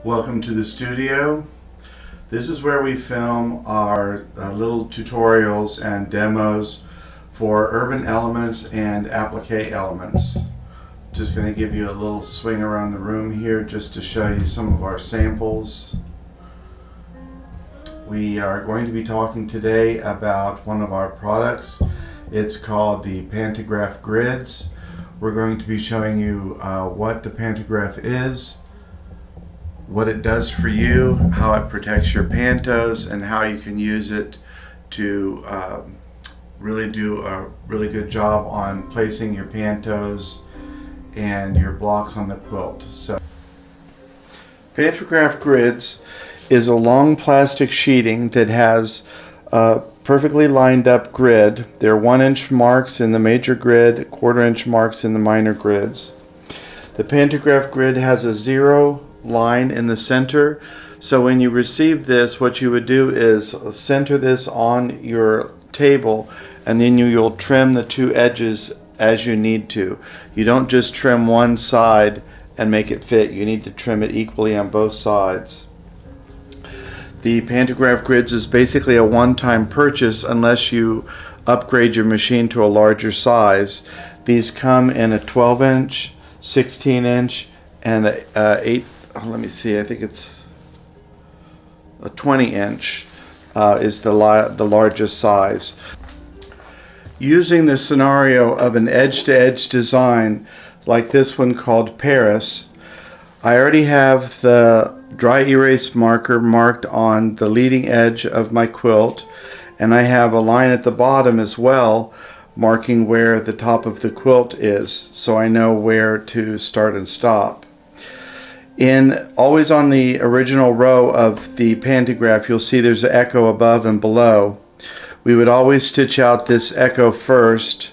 Welcome to the studio. This is where we film our little tutorials and demos for Urban Elementz and Applique Elements. Just going to give you a little swing around the room here just to show you some of our samples. We are going to be talking today about one of our products. It's called the Pantograph Gridz. We're going to be showing you what the pantograph is, what it does for you, how it protects your pantos, and how you can use it to really do a really good job on placing your pantos and your blocks on the quilt. So, Pantograph Gridz is a long plastic sheeting that has a perfectly lined up grid. There are 1-inch marks in the major grid, 1/4-inch marks in the minor grids. The Pantograph grid has a 0 line in the center, so when you receive this, what you would do is center this on your table, and then you'll trim the two edges as you need to. You don't just trim one side and make it fit. You need to trim it equally on both sides. The Pantograph Gridz is basically a one-time purchase unless you upgrade your machine to a larger size. These come in a 12-inch, 16-inch, and a 20-inch is the largest size. Using the scenario of an edge-to-edge design like this one called Paris, I already have the dry erase marker marked on the leading edge of my quilt, and I have a line at the bottom as well marking where the top of the quilt is, so I know where to start and stop. Always on the original row of the pantograph, you'll see there's an echo above and below. We would always stitch out this echo first.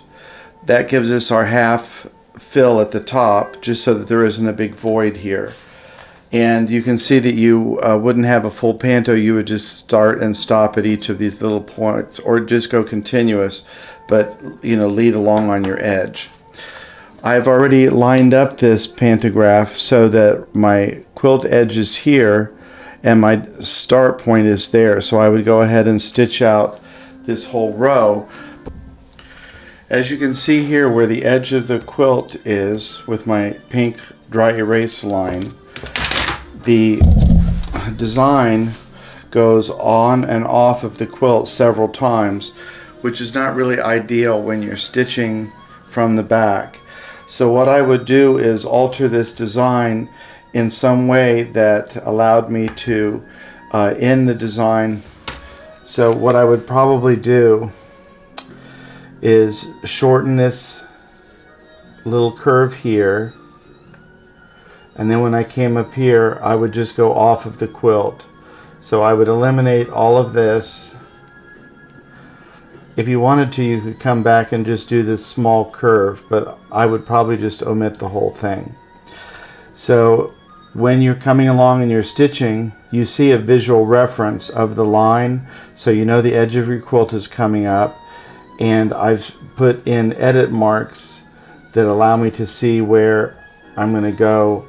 That gives us our half fill at the top, just so that there isn't a big void here. And you can see that you wouldn't have a full panto. You would just start and stop at each of these little points, or just go continuous, but lead along on your edge. I've already lined up this pantograph so that my quilt edge is here and my start point is there. So I would go ahead and stitch out this whole row. As you can see here where the edge of the quilt is with my pink dry erase line, the design goes on and off of the quilt several times, which is not really ideal when you're stitching from the back. So what I would do is alter this design in some way that allowed me to end the design. So what I would probably do is shorten this little curve here, and then when I came up here I would just go off of the quilt. So I would eliminate all of this. If you wanted to, you could come back and just do this small curve, but I would probably just omit the whole thing. So when you're coming along and you're stitching, you see a visual reference of the line, so you know the edge of your quilt is coming up, and I've put in edit marks that allow me to see where I'm going to go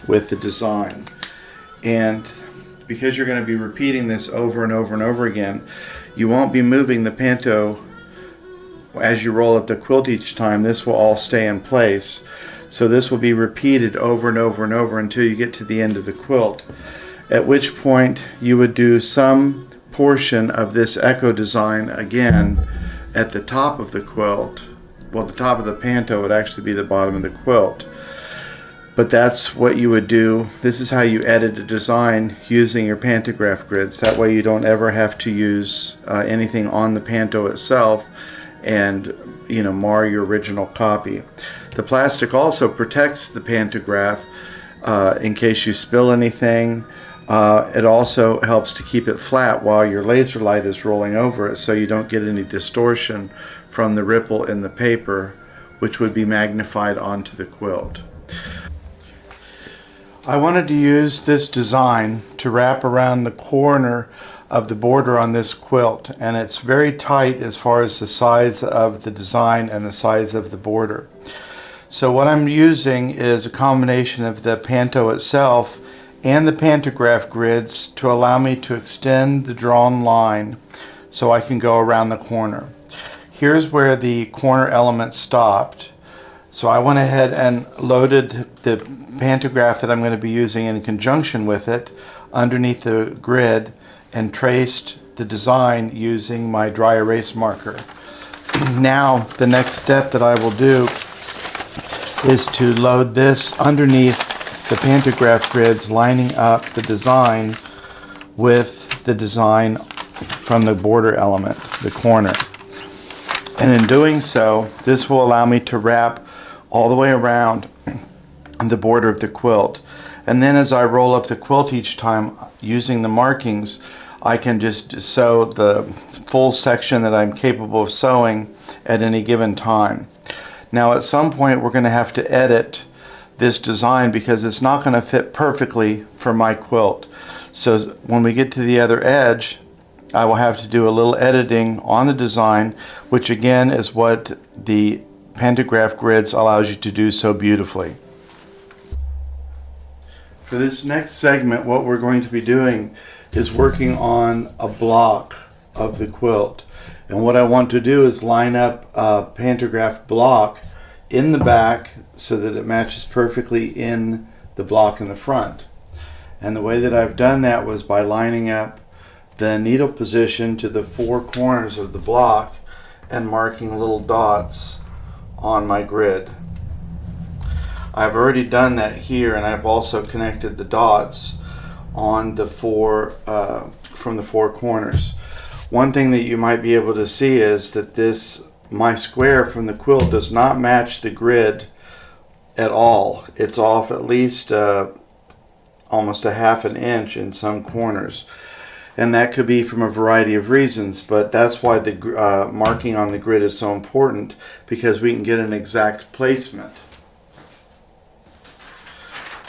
with the design. And because you're going to be repeating this over and over and over again, you won't be moving the panto as you roll up the quilt each time. This will all stay in place. So this will be repeated over and over and over until you get to the end of the quilt, at which point you would do some portion of this echo design again at the top of the quilt. Well, the top of the panto would actually be the bottom of the quilt. But that's what you would do. This is how you edit a design using your Pantograph Gridz. That way you don't ever have to use anything on the panto itself and mar your original copy. The plastic also protects the pantograph in case you spill anything. It also helps to keep it flat while your laser light is rolling over it, so you don't get any distortion from the ripple in the paper, which would be magnified onto the quilt. I wanted to use this design to wrap around the corner of the border on this quilt, and it's very tight as far as the size of the design and the size of the border. So what I'm using is a combination of the panto itself and the Pantograph Gridz to allow me to extend the drawn line so I can go around the corner. Here's where the corner element stopped. So I went ahead and loaded the pantograph that I'm going to be using in conjunction with it underneath the grid and traced the design using my dry erase marker. Now the next step that I will do is to load this underneath the Pantograph Gridz, lining up the design with the design from the border element, the corner. And in doing so, this will allow me to wrap all the way around the border of the quilt. And then as I roll up the quilt each time using the markings, I can just sew the full section that I'm capable of sewing at any given time. Now at some point we're going to have to edit this design because it's not going to fit perfectly for my quilt. So when we get to the other edge, I will have to do a little editing on the design, which again is what the Pantograph Gridz allows you to do so beautifully. For this next segment, what we're going to be doing is working on a block of the quilt. And what I want to do is line up a pantograph block in the back so that it matches perfectly in the block in the front. And the way that I've done that was by lining up the needle position to the four corners of the block and marking little dots on my grid. I've already done that here, and I've also connected the dots on the four from the four corners. One thing that you might be able to see is that my square from the quilt does not match the grid at all. It's off at least almost a half an inch in some corners, and that could be from a variety of reasons, but that's why the marking on the grid is so important, because we can get an exact placement.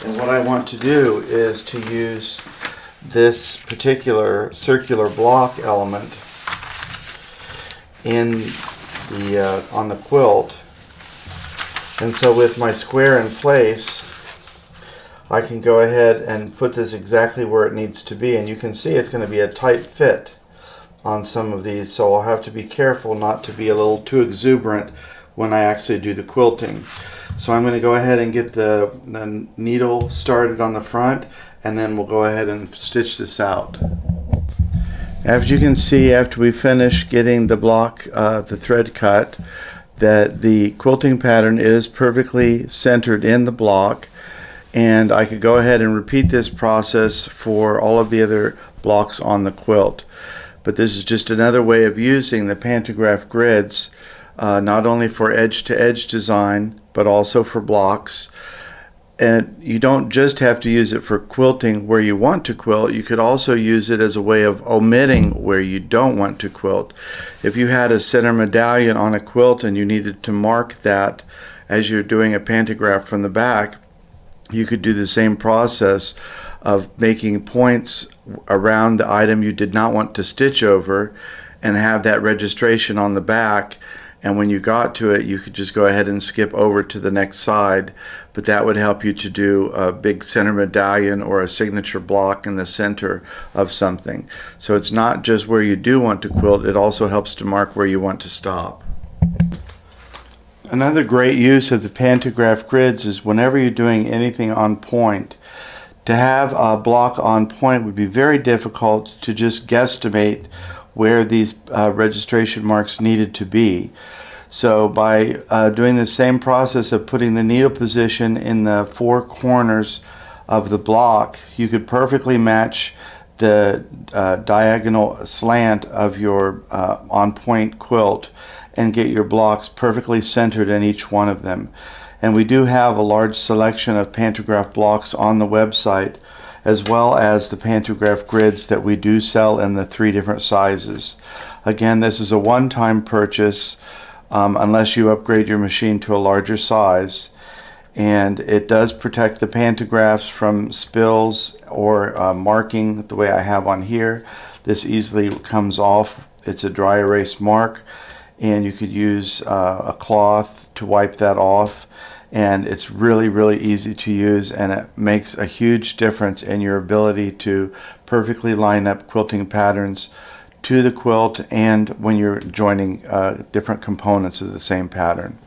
And what I want to do is to use this particular circular block element in the on the quilt. And so with my square in place, I can go ahead and put this exactly where it needs to be, and you can see it's going to be a tight fit on some of these, so I'll have to be careful not to be a little too exuberant when I actually do the quilting. So I'm going to go ahead and get the needle started on the front, and then we'll go ahead and stitch this out. As you can see, after we finish getting the block, the thread cut, that the quilting pattern is perfectly centered in the block, and I could go ahead and repeat this process for all of the other blocks on the quilt. But this is just another way of using the Pantograph Gridz, not only for edge-to-edge design, but also for blocks. And you don't just have to use it for quilting where you want to quilt. You could also use it as a way of omitting where you don't want to quilt. If you had a center medallion on a quilt and you needed to mark that as you're doing a pantograph from the back, you could do the same process of making points around the item you did not want to stitch over and have that registration on the back, and when you got to it you could just go ahead and skip over to the next side. But that would help you to do a big center medallion or a signature block in the center of something. So it's not just where you do want to quilt, it also helps to mark where you want to stop. Another great use of the Pantograph Gridz is whenever you're doing anything on point. To have a block on point would be very difficult to just guesstimate where these registration marks needed to be. So by doing the same process of putting the needle position in the four corners of the block, you could perfectly match the diagonal slant of your on point quilt and get your blocks perfectly centered in each one of them. And we do have a large selection of pantograph blocks on the website, as well as the Pantograph Gridz that we do sell in the 3 different sizes. Again, this is a one-time purchase unless you upgrade your machine to a larger size, and it does protect the pantographs from spills or marking the way I have on here. This easily comes off. It's a dry erase mark, and you could use a cloth to wipe that off. and it's really easy to use, and it makes a huge difference in your ability to perfectly line up quilting patterns to the quilt and when you're joining different components of the same pattern.